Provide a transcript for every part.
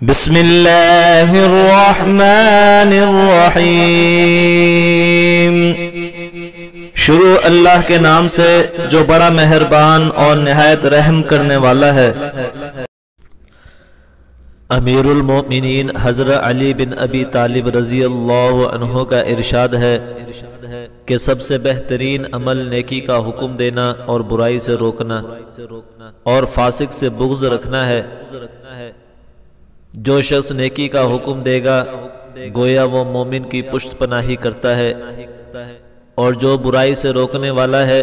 بسم اللہ الرحمن الرحیم۔ شروع اللہ کے نام سے جو بڑا مہربان اور نہایت رحم کرنے والا ہے۔ امیر المومنین حضرت علی بن ابی طالب رضی اللہ عنہ کا ارشاد ہے کہ سب سے بہترین عمل نیکی کا حکم دینا اور برائی سے روکنا اور فاسق سے بغض رکھنا ہے۔ جو شخص نیکی کا حکم دے گا گویا وہ مومن کی پشت پناہی کرتا ہے، اور جو برائی سے روکنے والا ہے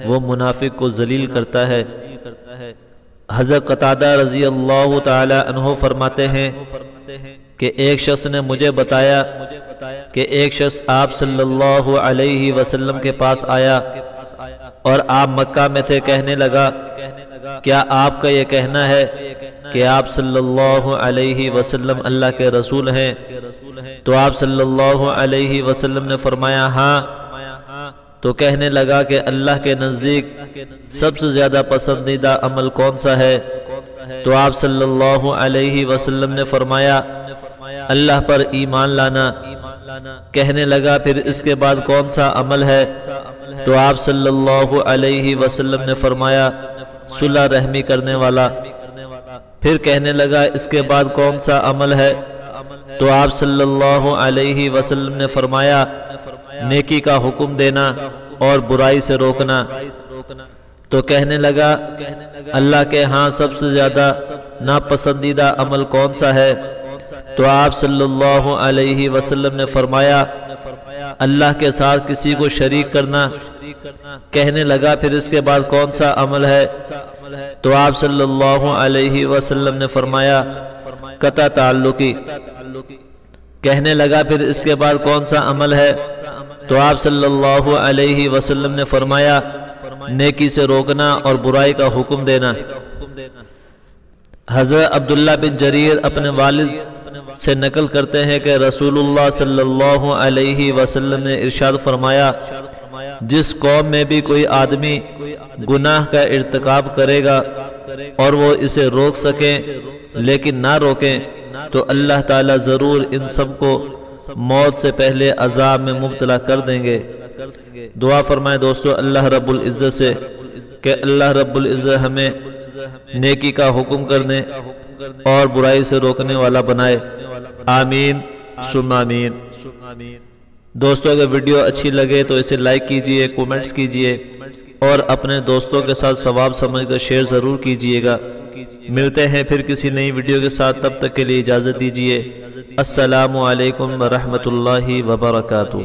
وہ منافق کو ذلیل کرتا ہے۔ حضرت قتادہ رضی اللہ تعالی عنہ فرماتے ہیں کہ ایک شخص نے مجھے بتایا کہ ایک شخص آپ صلی اللہ علیہ وسلم کے پاس آیا اور آپ مکہ میں تھے۔ کہنے لگا کیا آپ کا یہ کہنا ہے کہ آپ صلی اللہ علیہ وسلم اللہ کے رسول ہیں؟ تو آپ صلی اللہ علیہ وسلم نے فرمایا ہاں۔ تو کہنے لگا کہ اللہ کے نزدیک سب سے زیادہ پسندیدہ عمل کون سا ہے؟ تو آپ صلی اللہ علیہ وسلم نے فرمایا اللہ پر ایمان لانا۔ کہنے لگا پھر اس کے بعد کون سا عمل ہے؟ تو آپ صلی اللہ علیہ وسلم نے فرمایا صلح رحمی کرنے والا۔ پھر کہنے لگا اس کے بعد کون سا عمل ہے؟ تو آپ صلی اللہ علیہ وسلم نے فرمایا نیکی کا حکم دینا اور برائی سے روکنا۔ تو کہنے لگا اللہ کے ہاں سب سے زیادہ ناپسندیدہ عمل کون سا ہے؟ تو آپ صلی اللہ علیہ وسلم نے فرمایا اللہ کے ساتھ کسی کو شریک کرنا۔ کہنے لگا پھر اس کے بعد کون سا عمل ہے؟ تو آپ صلی اللہ علیہ وسلم نے فرمایا قطع تعلقی۔ کہنے لگا پھر اس کے بعد کون سا عمل ہے؟ تو آپ صلی اللہ علیہ وسلم نے فرمایا نیکی سے روکنا اور برائی کا حکم دینا۔ حضرت عبداللہ بن جریر اپنے والد سے نقل کرتے ہیں کہ رسول اللہ صلی اللہ علیہ وسلم نے ارشاد فرمایا جس قوم میں بھی کوئی آدمی گناہ کا ارتکاب کرے گا اور وہ اسے روک سکیں لیکن نہ روکیں تو اللہ تعالیٰ ضرور ان سب کو موت سے پہلے عذاب میں مبتلا کر دیں گے۔ دعا فرمائیں دوستو اللہ رب العزت سے کہ اللہ رب العزت ہمیں نیکی کا حکم کرنے اور برائی سے روکنے والا بنائے، آمین ثم آمین۔ دوستو اگر ویڈیو اچھی لگے تو اسے لائک کیجئے، کومنٹس کیجئے اور اپنے دوستوں کے ساتھ ثواب سمجھ کر شیئر ضرور کیجئے گا۔ ملتے ہیں پھر کسی نئی ویڈیو کے ساتھ، تب تک کے لیے اجازت دیجئے۔ السلام علیکم ورحمۃ اللہ وبرکاتہ۔